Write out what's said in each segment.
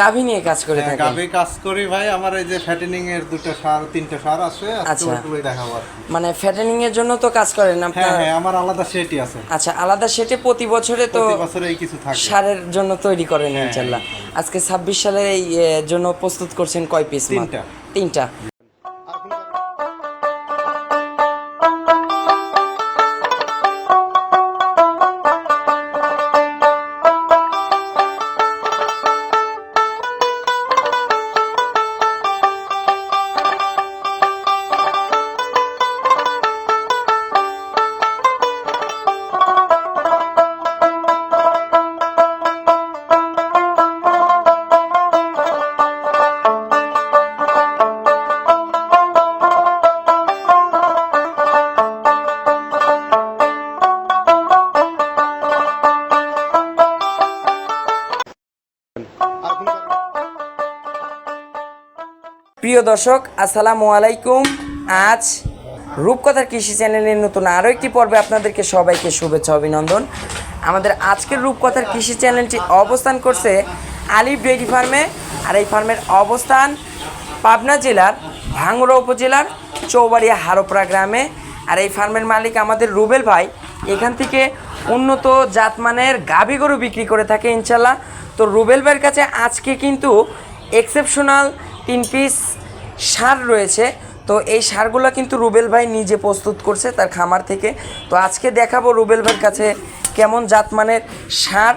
গাভী নিয়ে কাজ করে হ্যাঁ, থাকেন। গাভী কাজ করি ভাই। আমার এই যে ফ্যাটেনিং এর দুটো সার তিনটে সার আছে, আচ্ছা। ওইগুলোই দেখাবো আর কি। মানে ফ্যাটেনিং এর জন্য তো কাজ করেন হ্যাঁ আপনার? হ্যাঁ, আমার আলাদা সেটই আছে। আচ্ছা, আলাদা সেটে প্রতি বছরে তো প্রতি বছরে এই কিছু থাকে। সারের জন্য তৈরি করেন হ্যাঁ, ইনশাল্লাহ। হ্যাঁ, আজকে 26 সালের এই জন্য প্রস্তুত করছেন কয় পিস মাল? তিনটা। তিনটা। প্রিয় দর্শক, আসসালামু আলাইকুম। আজ রূপকথার কৃষি চ্যানেলের নতুন আরও একটি পর্বে আপনাদেরকে সবাইকে শুভেচ্ছা অভিনন্দন। আমাদের আজকের রূপকথার কৃষি চ্যানেলটি অবস্থান করছে আলিফ ডেইরি ফার্মে। আর এই ফার্মের অবস্থান পাবনা জেলার ভাঙ্গুড়া উপজেলার চৌবাড়িয়া হারোপাড়া গ্রামে। আর এই ফার্মের মালিক আমাদের রুবেল ভাই। এখান থেকে উন্নত জাতমানের গাভী গরু বিক্রি করে থাকে ইনশাল্লাহ। তো রুবেল ভাইয়ের কাছে আজকে কিন্তু এক্সেপশনাল 3 পিস সার রয়েছে। তো এই সারগুলো কিন্তু রুবেল ভাই নিজে প্রস্তুত করছে তার খামার থেকে। তো আজকে দেখাবো রুবেল ভাইয়ের কাছে কেমন জাতমানের সার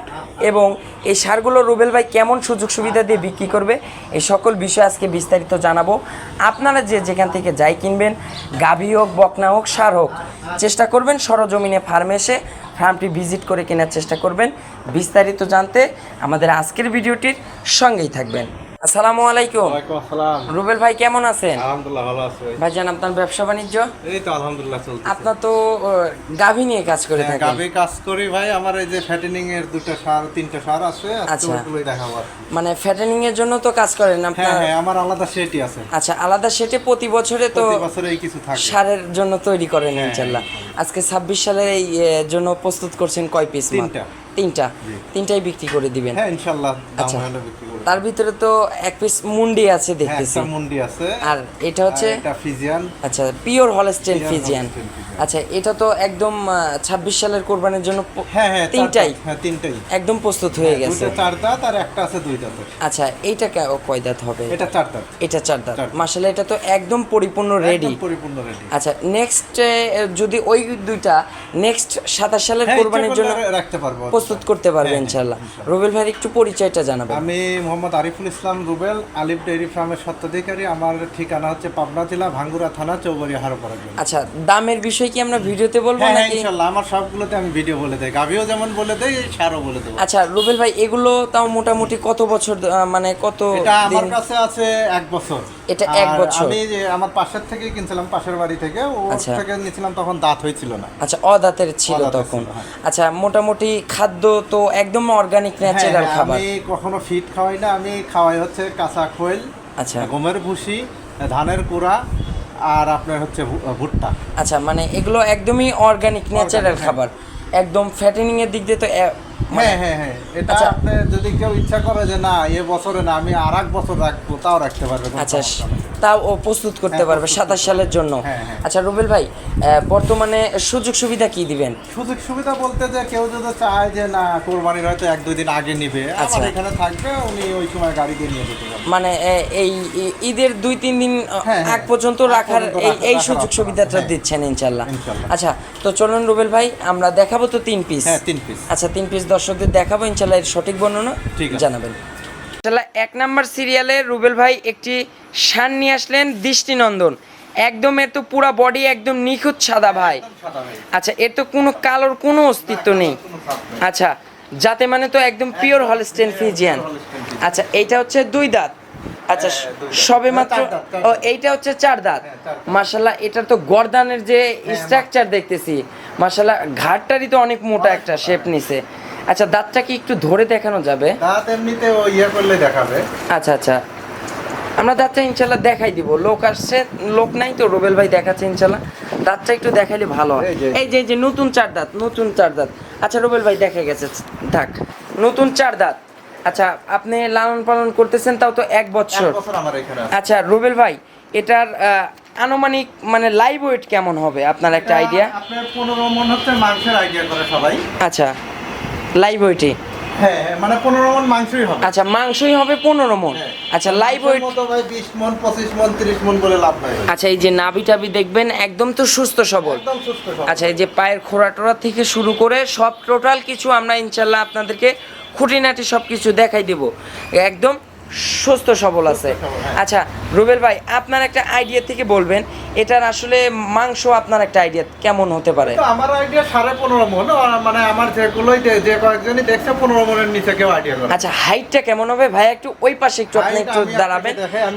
এবং এই সারগুলো রুবেল ভাই কেমন সুযোগ সুবিধা দিয়ে বিক্রি করবে, এই সকল বিষয় আজকে বিস্তারিত জানাবো। আপনারা যেখান থেকে যাই কিনবেন, গাভী হোক, বকনা হোক, সার হোক, চেষ্টা করবেন সরজমিনে ফার্মে এসে ফার্মটি ভিজিট করে কেনার চেষ্টা করবেন। বিস্তারিত জানতে আমাদের আজকের ভিডিওটির সঙ্গেই থাকবেন। আসসালামু আলাইকুম। ওয়ালাইকুম আসসালাম। রুবেল ভাই কেমন আছেন? আলহামদুলিল্লাহ ভালো আছি ভাই। ভাইজান, আপনার ব্যবসা বাণিজ্য? এই তো আলহামদুলিল্লাহ চলছে। আপনার তো গাভী নিয়ে কাজ করে হ্যাঁ, থাকেন। গাভী কাজ করি ভাই। আমার এই যে ফ্যাটেনিং এর দুটো সার তিনটে সার আছে, আচ্ছা। ওইগুলোই দেখাবো আর কি। মানে ফ্যাটেনিং এর জন্য তো কাজ করেন হ্যাঁ আপনার? হ্যাঁ, আমার আলাদা সেটই আছে। আচ্ছা, আলাদা সেটে প্রতি বছরে তো প্রতি বছরে এই কিছু থাকে। সারের জন্য তৈরি করেন হ্যাঁ, ইনশাল্লাহ। আজকে 26 সালের এই জন্য প্রস্তুত করছেন কয় পিস মাল? তিনটা। তিনটা। তিনটাই বিক্রি করে দিবেন? হ্যাঁ ইনশাআল্লাহ, দাম আচ্ছা। হলে বিক্রি করব। তার ভিতরে তো এক পিস মুন্ডি আছে হ্যাঁ, দেখতেছি। একটা মুন্ডি আছে। আর এটা হচ্ছে? এটা ফিজিয়ান। আচ্ছা, pure Holstein Pure Friesian. Holstein Friesian। আচ্ছা, এটা তো একদম 26 সালের কোরবানির জন্য হ্যাঁ হ্যাঁ, তিনটাই হ্যাঁ তিনটাই একদম প্রস্তুত হয়ে গেছে। দুটো চার দাঁত আর একটা আছে দুই দাঁতের। আচ্ছা, এইটা কয় দাঁত হবে? এটা চার দাঁত। এটা 4 দাঁত। চার দাঁত। মাশাআল্লাহ, এটা তো একদম পরিপূর্ণ রেডি। একদম পরিপূর্ণ রেডি। আচ্ছা, নেক্সট যদি ওই দুইটা নেক্সট 27 সালের হ্যাঁ, কোরবানির ইচ্ছা জন্য করলে রাখতে পারবো। প্রস্তুত করতে পারবে হ্যাঁ, ইনশাআল্লাহ। ইনশাআল্লাহ। রুবেল ভাই একটু পরিচয়টা জানাবেন। আমি মোহাম্মদ আরিফুল ইসলাম রুবেল, আলিফ ডেইরি ফার্মের স্বত্বাধিকারী। আমার ঠিকানা হচ্ছে পাবনা জেলা ভাঙ্গুড়া থানা চৌবাড়িয়া হারোপাড়া গ্রাম। আচ্ছা, দামের বিষয় কি আমরা ভিডিওতে বলবো হ্যাঁ হ্যাঁ নাকি? ইনশাআল্লাহ, আমার সবগুলোতে আমি ভিডিও বলে দেই। গাভিও যেমন বলে দেই, সারও বলে দেবো। আচ্ছা রুবেল ভাই, এগুলো তাও মোটামুটি কত বছর মানে কত এটা আমার দিন? কাছে আছে 1 বছর। এটা আর 1 বছর? আমি যে আমার পাশের থেকে কিনছিলাম, পাশের বাড়ি থেকে, ওর আচ্ছা। থেকে নিয়েছিলাম, তখন দাঁত হয়েছিল না। আচ্ছা, অদাঁতের ছিল অদাঁতের তখন। ছিল, হ্যাঁ। আচ্ছা, মোটামুটি খাদ্য তো একদম অর্গানিক হ্যাঁ, ন্যাচারাল হ্যাঁ, খাবার? আমি কখনো ফিট খাওয়াই না। আমি খাওয়াই হচ্ছে কাঁচা খোল, আচ্ছা। গমের ভুসি, ধানের কুড়া, আর আপনার হচ্ছে ভুট্টা। আচ্ছা, মানে এগুলো একদমই অর্গানিক ন্যাচারাল হ্যাঁ। খাবার। একদম ফ্যাটেনিং এর দিক দিয়ে তো মানে হ্যাঁ হ্যাঁ হ্যাঁ, এটা আচ্ছা। আপনি যদি কেউ ইচ্ছা করে যে না এ বছরে না, আমি আর 1 বছর রাখবো, তাও রাখতে পারবে। কোনো আচ্ছা, সমস্যা নেই। তাও ও প্রস্তুত করতে হ্যাঁ, পারবে প্রস্তুত 27 সালের জন্য। হ্যাঁ, হ্যাঁ। আচ্ছা রুবেল ভাই, বর্তমানে সুযোগ সুবিধা কি দিবেন? সুযোগ সুবিধা বলতে যে কেউ যদি চায় যে না কোরবানির হয়তো 1-2 দিন আগে নিবে, আচ্ছা। আমার এখানে থাকবে, উনি ওই সময় গাড়ি দিয়ে নিয়ে যেতে পারবে। মানে এই ঈদের 2-3 দিন হ্যাঁ, আগ পর্যন্ত আগ রাখার পর্যন্ত এই রাখার সুযোগ অপশন সুবিধাটা আছে। দিচ্ছেন ইনশাল্লাহ। ইনশাল্লাহ। আচ্ছা, তো চলুন রুবেল ভাই, আমরা দেখাবো তো 3 পিস। হ্যাঁ 3 পিস। আচ্ছা, 3 পিস দর্শকদের দেখাবো ইনশাল্লাহ। এর সঠিক বর্ণনা ঠিক আছে। জানাবেন ইনশাল্লাহ। 1 নাম্বার সিরিয়ালে রুবেল ভাই একটি ষাঁড় নিয়ে আসলেন, দৃষ্টিনন্দন। একদম এর তো পুরা বডি একদম নিখুঁত সাদা ভাই। আচ্ছা, এর তো কোনো কালোর কোনো অস্তিত্ব নেই। আচ্ছা, যাতে মানে তো একদম পিওর হলস্টেইন ফ্রিজিয়ান। আচ্ছা, এইটা হচ্ছে 2 দাঁত। আচ্ছা, সবে মাত্র ও এইটা হচ্ছে 4 দাঁত। মাশাআল্লাহ, এটা তো গর্দানের যে স্ট্রাকচার দেখতেছি, মাশাআল্লাহ ঘাটটারই তো অনেক মোটা একটা শেপ নিছে। আচ্ছা, দাঁতটা কি একটু ধরে দেখানো যাবে? দাঁত এমনিতে ও ইয়ে করলে দেখাবে। আচ্ছা আচ্ছা, আমরা দাঁতটা ইনশাল্লাহ দেখাই দিব। লোক আসছে, লোক নাই তো, রুবেল ভাই দেখাচ্ছে ইনশাল্লাহ। দাঁতটা একটু দেখাইলে ভালো হয়। এই যে নতুন 4 দাঁত, নতুন 4 দাঁত। আচ্ছা রুবেল ভাই, দেখা গেছে, থাক, নতুন 4 দাঁত। আচ্ছা, আপনি লালন পালন করতেছেন তাও তো 1 বছর। 1 বছর আমার এখানে আছে। আচ্ছা রুবেল ভাই, এটার আনুমানিক মানে লাইভ ওয়েট কেমন হবে আপনার একটা আইডিয়া? আপনার 15 মণ হচ্ছে মাংসের আইডিয়া করে সবাই। আচ্ছা, লাইভ ওয়েটে হ্যাঁ মানে 15 মণ মাংসই হবে। আচ্ছা, মাংসই হবে 15 মণ। আচ্ছা, লাইভ ওয়েট ভাই 20 মণ 25 মণ 30 মণ বলে লাভ নাই। আচ্ছা, এই যে নাভি টাভি দেখবেন একদম তো সুস্থ সবল। একদম সুস্থ সবল। আচ্ছা, এই যে পায়ের খোড়া টোড়া থেকে শুরু করে সব টোটাল কিছু আমরা ইনশাল্লাহ আপনাদেরকে খুঁটিনাটি সব কিছু দেখাই দেব, একদম সুস্থ সবল আছে। আচ্ছা রুবেল ভাই, আপনার একটা আইডিয়া থেকে বলবেন এটার আসলে মাংস আপনার একটা আইডিয়া কেমন হতে পারে? তো আমার আইডিয়া 15.5 মণ, মানে আমার যেগুলোই যে কয়েকজনই দেখছে 15 মণের নিচে কেউ আইডিয়া করে। আচ্ছা, হাইটটা কেমন হবে ভাই? একটু ওই পাশে একটু আপনি একটু দাঁড়াবেন,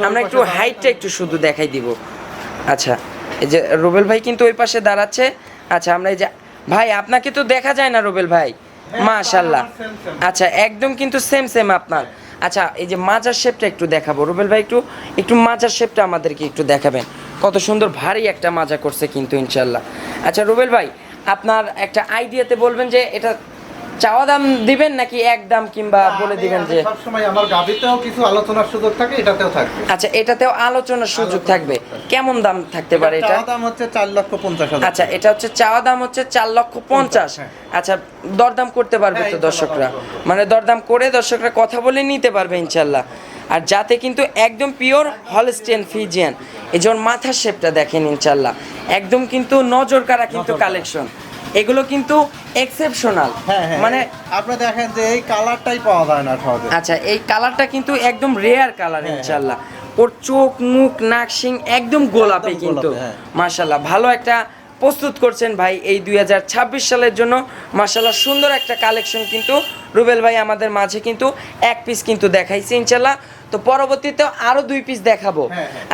আমরা একটু হাইটটা একটু শুধু দেখাই দিব। আচ্ছা, এই যে রুবেল ভাই কিন্তু ওই পাশে দাঁড়াচ্ছে। আচ্ছা, আমরা এই যে ভাই আপনাকে তো দেখা যায় না রুবেল ভাই, মাশাআল্লাহ। আচ্ছা, একদম কিন্তু সেম সেম আপনার। আচ্ছা, এই যে মাজার শেপটা একটু দেখাবো রুবেল ভাই, একটু একটু মাজার শেপটা আমাদেরকে একটু দেখাবেন। কত সুন্দর ভারী একটা মাজা করছে কিন্তু ইনশাল্লাহ। আচ্ছা রুবেল ভাই, আপনার একটা আইডিয়াতে বলবেন যে এটা চাওয়া দাম দিবেন নাকি একদম, কিংবা বলে দিবেন যে সবসময় আমার গাবিতেও কিছু আলোচনার সুযোগ থাকে, এটাতেও থাকবে। আচ্ছা, এটাতেও আলোচনার সুযোগ থাকবে। কেমন দাম থাকতে পারে এটা? চাওয়া দাম হচ্ছে 4,50,000। আচ্ছা, এটা হচ্ছে চাওয়া দাম হচ্ছে 4,50,000। আচ্ছা, দরদাম করতে পারবে তো দর্শকরা? মানে দরদাম করে দর্শকরা কথা বলে নিতে পারবে ইনশাল্লাহ। আর যাতে কিন্তু একদম পিওর হলস্টেইন ফ্রিজিয়ান, এই যেমন মাথার শেপটা দেখেন ইনশাল্লাহ, একদম কিন্তু নজর কাড়া কিন্তু কালেকশন, এগুলো কিন্তু এক্সেপশনাল। মানে আপনি দেখেন যে এই কালারটাই পাওয়া যায় না সহজে। আচ্ছা, এই কালারটা কিন্তু একদম রেয়ার কালার ইনশাল্লাহ। ওর চোখ মুখ নাক শিং একদম গোলাপি কিন্তু, মাশাল্লাহ। ভালো একটা প্রস্তুত করছেন ভাই এই 2026 সালের জন্য, মাশাল্লাহ। সুন্দর একটা কালেকশন কিন্তু রুবেল ভাই আমাদের মাঝে কিন্তু 1 পিস কিন্তু দেখাইছে ইনশাল্লাহ। তো পরবর্তীতে আরো 2 পিস দেখাবো।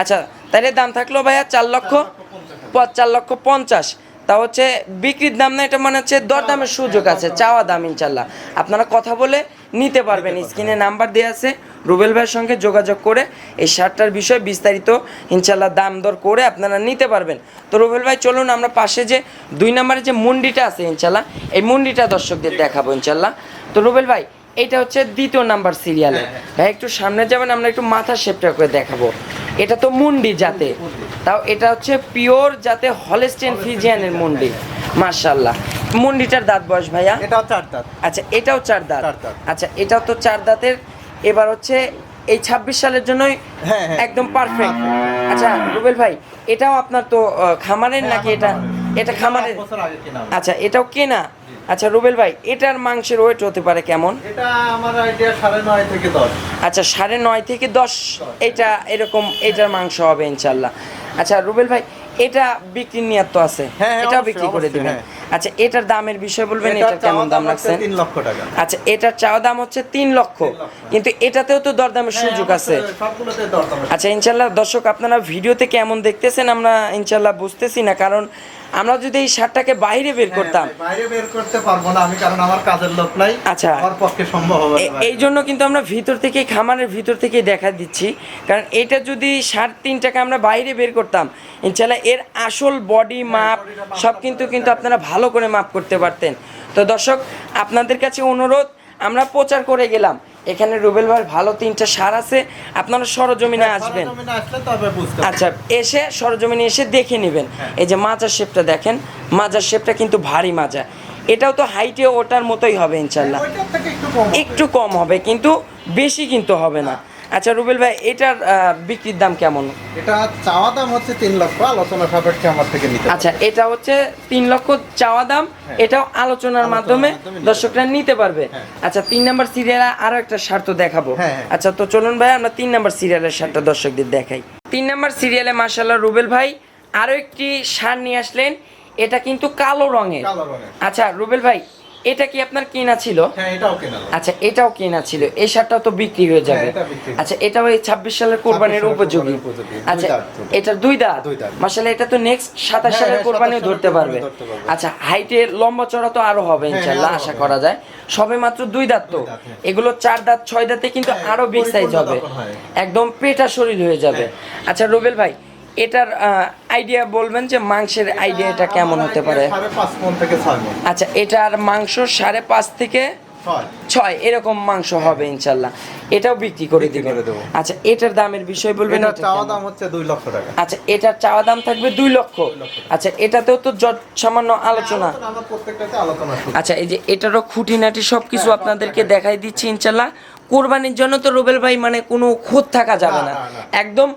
আচ্ছা, তাহলে দাম থাকলো ভাইয়া 4,50,000। তা হচ্ছে বিক্রির দাম না, এটা মানে হচ্ছে দরদামের সুযোগ আছে, চাওয়া দাম ইনশাল্লাহ। আপনারা কথা বলে নিতে পারবেন, স্ক্রিনে নাম্বার দেওয়া আছে, রুবেল ভাইয়ের সঙ্গে যোগাযোগ করে এই শার্টটার বিষয়ে বিস্তারিত ইনশাল্লাহ দাম দর করে আপনারা নিতে পারবেন। তো রুবেল ভাই চলুন আমরা পাশে যে 2 নম্বরে যে মুন্ডিটা আছে ইনশাল্লাহ, এই মুন্ডিটা দর্শকদের দেখাবো ইনশাল্লাহ। তো রুবেল ভাই, এটা হচ্ছে 2 নাম্বার সিরিয়ালে। ভাই একটু সামনে যাবেন, আমরা একটু মাথার শেপটা করে দেখাবো। এটা তো মুন্ডি জাতে, তাও এটা হচ্ছে পিওর জাতে হলস্টেইন ফ্রিজিয়ানের মুন্ডি, মাশাআল্লাহ। মুন্ডিটার দাঁত বয়স ভাইয়া? এটাও 4 দাঁত। আচ্ছা, এটাও 4 দাঁত। 4 দাঁত। আচ্ছা, এটাও তো 4 দাঁতের। এবার হচ্ছে এই 26 সালের জন্যই একদম পারফেক্ট। আচ্ছা রুবেল ভাই, এটাও আপনার তো খামারের নাকি? এটা খামারের। আচ্ছা, এটাও কেনা। আচ্ছা রুবেল ভাই, এটার মাংসের ওয়েট হতে পারে কেমন? এটা আমার আইডিয়া 9.5 থেকে 10। আচ্ছা, 9.5 থেকে 10 এটা এরকম এটার মাংস হবে ইনশাল্লাহ। আচ্ছা রুবেল ভাই, এটা বিক্রির নিয়ত তো আছে, এটাও বিক্রি করে দিবেন। আচ্ছা, এটার দামের বিষয় বলবেন, এটা কেমন দাম রাখছেন? 3 লক্ষ টাকা। আচ্ছা, এটার চাওয়া দাম হচ্ছে 3 লক্ষ, কিন্তু এটাতেও তো দরদামের সুযোগ আছে। সবগুলোতে দরদাম আছে। আচ্ছা ইনশাল্লাহ দর্শক, আপনারা ভিডিওতে কেমন দেখতেছেন আমরা ইনশাল্লাহ বুঝতেছি না, কারণ আমরা যদি এই শার্টটাকে বাইরে বের করতাম, বাইরে বের করতে পারবো না আমি, কারণ আমার কাজের লোক নাই। আচ্ছা, আমার পক্ষে সম্ভব হবে না। এই জন্য কিন্তু আমরা ভিতর থেকে, খামারের ভিতর থেকে দেখা দিচ্ছি, কারণ এটা যদি 3.5 টাকা আমরা বাইরে বের করতাম ইনশাল্লাহ এর আসল বডি মাপ সব কিন্তু আপনারা ভালো করে মাপ করতে পারতেন। তো দর্শক, আপনাদের কাছে অনুরোধ, আমরা প্রচার করে গেলাম, এখানে রুবেল ভাইয়ের ভালো 3টা সার আছে, আপনারা সরজমিনে আসবেন। আচ্ছা, এসে সরজমিনে এসে দেখে নেবেন। এই যে মাজার শেপটা দেখেন, মাজার শেপটা কিন্তু ভারী মাজা। এটাও তো হাইটে ওটার মতোই হবে ইনশাল্লাহ, একটু কম হবে কিন্তু বেশি কিন্তু হবে না। আচ্ছা রুবেল ভাই, এটার বিক্রির দাম কেমন? এটা চাওয়া দাম হচ্ছে 3 লক্ষ, আলোচনা সাপেক্ষে আমার থেকে নিতে। আচ্ছা, এটা হচ্ছে 3 লক্ষ চাওয়া দাম, এটাও আলোচনার মাধ্যমে দর্শকরা নিতে পারবে। আচ্ছা, 3 নাম্বার সিরিয়ালে আরো একটা শার্ট তো দেখাবো। আচ্ছা, তো চলুন ভাই আমরা 3 নাম্বার সিরিয়ালের শার্টটা দর্শকদের দেখাই। 3 নাম্বার সিরিয়ালে মাশাআল্লাহ রুবেল ভাই আরো একটি শার্ট নিয়ে আসলেন, এটা কিন্তু কালো রঙের। আচ্ছা রুবেল ভাই, এটা কি আপনার কেনা ছিল? হ্যাঁ, এটাও কেনা। আচ্ছা, এটাও কেনা ছিল, এই শার্টটাও তো বিক্রি হয়ে যাবে। আচ্ছা, এটাও এই 26 সালের কোরবানির উপযোগী। আচ্ছা, এটা 2 দাঁত। মাশাআল্লাহ, এটা তো নেক্সট 27 সালের কোরবানিও ধরতে পারবে। আচ্ছা, হাইটে লম্বা চড়া তো আরো হবে ইনশাআল্লাহ, আশা করা যায়। সবে মাত্র 2 দাঁত তো, এগুলো 4 দাঁত 6 দাঁতে কিন্তু আরো বিগ সাইজ হবে, একদম পেটা শরীর হয়ে যাবে। আচ্ছা রুবেল ভাই, এটার আইডিয়া বলবেন যে মাংসের আইডিয়া এটা কেমন হতে পারে? 5.5 মণ থেকে 6 মণ। আচ্ছা, এটার মাংস 5.5 থেকে 6 এরকম মাংস হবে ইনশাল্লাহ। এটাও বিক্রি করে বিক্রি দিবেন। করে দেবো। আচ্ছা, এটার দামের বিষয় বলবেন। এটা এটা চাওয়া কেমন? দাম হচ্ছে 2 লক্ষ টাকা। আচ্ছা, এটার চাওয়া দাম থাকবে 2 লক্ষ। আচ্ছা, এটাতেও তো সামান্য আলোচনা। আমার প্রত্যেকটাতে আলোচনা শুরু। আচ্ছা, এই যে এটারও খুঁটিনাটি সবকিছু আপনাদেরকে দেখাই দিচ্ছি ইনশাল্লাহ। কোরবানির জন্য তো রুবেল ভাই মানে কোনো খুঁত থাকা যাবে না, না। একদম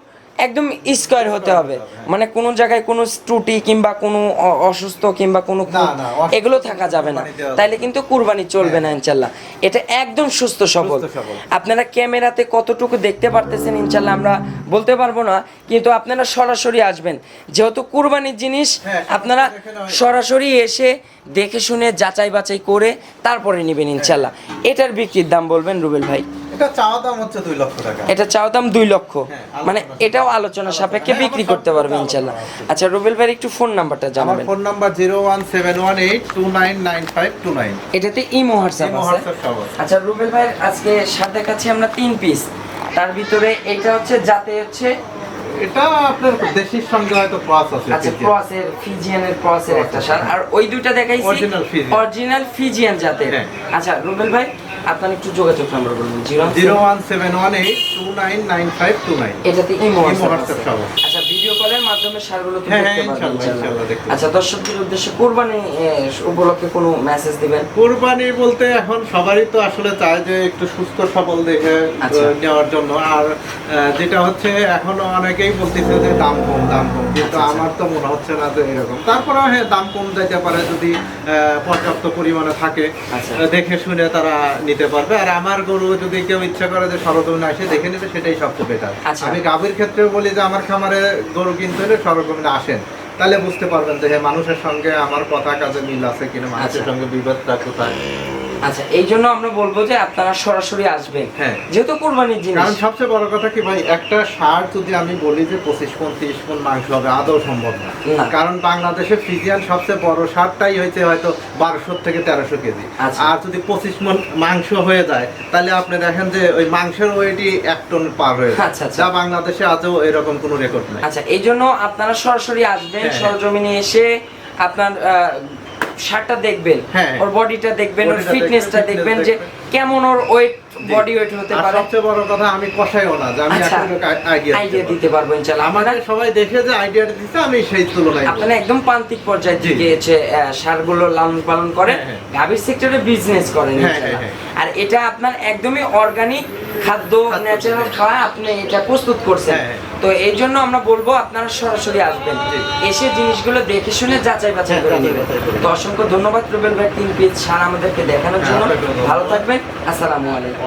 একদম স্কোয়ার হতে হবে, মানে কোনো জায়গায় কোনো ত্রুটি কিংবা কোনো অসুস্থ কিংবা কোনো খুঁত না, এগুলো থাকা যাবে না, তাইলে কিন্তু কুরবানি চলবে না ইনশাল্লাহ। এটা একদম সুস্থ সবল। আপনারা ক্যামেরাতে কতটুকু দেখতে পারতেছেন ইনশাল্লাহ আমরা বলতে পারবো না, কিন্তু আপনারা সরাসরি আসবেন, যেহেতু কুরবানির জিনিস আপনারা সরাসরি এসে দেখে শুনে যাচাই বাছাই করে তারপরে নেবেন ইনশাল্লাহ। এটার বিক্রির দাম বলবেন রুবেল ভাই? এটা চাওয়া দাম হচ্ছে 2 লক্ষ টাকা। এটা চাওয়া দাম 2 লক্ষ, মানে এটাও আলোচনা সাপেক্ষে বিক্রি করতে পারবে ইনশাল্লাহ। আচ্ছা রুবেল ভাই একটু ফোন নাম্বারটা আমার জানাবেন। Phone number 01718299529। এটাতে ইমো হোয়াটসঅ্যাপ আছে। আচ্ছা রুবেল ভাই আজকে সাথে কাছে আমরা 3 পিস, তার ভিতরে এটা হচ্ছে যাতে হচ্ছে এটা আপনার দেশির সঙ্গে হয়তো ক্রস আছে। আচ্ছা ক্রসের ফিজিয়ানের ক্রসের একটা সার, আর ওই দুইটা দেখাইছি অরিজিনাল ফিজিয়ান জাতের। আচ্ছা রুবেল ভাই আপনার একটু যোগাযোগ নাম্বার বলুন। 01718299529। এটাতে ইমো হোয়াটসঅ্যাপ আছে। সব। আচ্ছা ভিডিও কলের মাধ্যমে সারগুলো তো হ্যাঁ, দেখতে পারবেন ইনশাআল্লাহ ইনশাআল্লাহ। দেখতে আচ্ছা দর্শকদের উদ্দেশ্যে কুরবানি উপলক্ষে কোনো মেসেজ দিবেন? কুরবানি বলতে এখন সবারই তো আসলে চায় যে একটু সুস্থ সবল দেখে আচ্ছা। নেওয়ার জন্য। আর যেটা হচ্ছে এখনো অনেকেই বলতেছে যে দাম কম কিন্তু আচ্ছা। আমার তো মনে হচ্ছে না যে এরকম। তারপরে হ্যাঁ দাম কম যাইতে পারে যদি পর্যাপ্ত পরিমাণে থাকে, আচ্ছা। দেখে শুনে তারা নিতে পারবে। আর আমার গরু যদি কেউ ইচ্ছা করে যে সরজমিনে এসে দেখে নেবে, সেটাই সবচেয়ে বেটার। আচ্ছা। আমি গাভীর ক্ষেত্রে বলি যে আমার খামারে গরু কিনতে হলে সরজমিনে আসেন, তাহলে বুঝতে পারবেন যে হ্যাঁ মানুষের সঙ্গে আমার কথা কাজে মিল আছে কিনা, মানুষের আচ্ছা। সঙ্গে বিবাদটা কোথায়। আচ্ছা এই জন্য আমরা বলবো যে আপনারা সরাসরি আসবেন, হ্যাঁ। যেহেতু কুরবানির জিনিস। কারণ সবচেয়ে বড় কথা কি ভাই, একটা ষাঁড় যদি আমি বলি যে 25-30 মণ মাংস হবে, আদৌ সম্ভব না। না। কারণ বাংলাদেশে ফ্রিজিয়ান সবচেয়ে বড় ষাঁড়টাই হয়েছে হয়তো 1200 থেকে 1300 কেজি। আচ্ছা। আর যদি 25 মণ মাংস হয়ে যায়, তাহলে আপনি দেখেন যে ওই মাংসের ওয়েটই 1 টন পার হয়ে যায়। আচ্ছা, আচ্ছা। যা বাংলাদেশে আজও এরকম কোনো রেকর্ড নেই। আচ্ছা এই জন্য আপনারা সরাসরি আসবেন, হ্যাঁ। সরজমিনে এসে আপনার শার্টটা দেখবেন, হ্যাঁ। ওর বডিটা দেখবেন, ওর বডিটা ফিটনেসটা দেখবেন, দেখবেন fitness যে দেখবেন। কেমন ওর ওয়েট বডি ওয়েট হতে আর পারে। সবচেয়ে বড় কথা, আমি কষাইও না যে আমি আচ্ছা, আইডিয়া আইডিয়া দিতে পারবো ইনশাআল্লাহ। আমাদের সবাই দেখে যে আইডিয়াটা দিচ্ছে, আমি সেই তুলনায় আপনারা একদম প্রান্তিক পর্যায়ে জি। থেকে সারগুলো লালন পালন করেন, হ্যাঁ, গাভীর সেক্টরে বিজনেস করেন হ্যাঁ, ইনশাআল্লাহ। হ্যাঁ, আর এটা আপনার একদমই অর্গানিক খাদ্য, ন্যাচারাল খাওয়া আপনি এটা প্রস্তুত করছেন। হ্যাঁ, হ্যাঁ। তো এই জন্য আমরা বলবো আপনারা সরাসরি আসবেন, জি। এসে জিনিসগুলো দেখে শুনে যাচাই বাছাই করে হ্যাঁ, নেবেন। যাচাই বাছাই করে। তো অসংখ্য ধন্যবাদ রুবেল ভাই 3 পিস সার আমাদেরকে দেখানোর জন্য। আপনাকেও ধন্যবাদ। ভালো থাকবেন, আসসালামু আলাইকুম।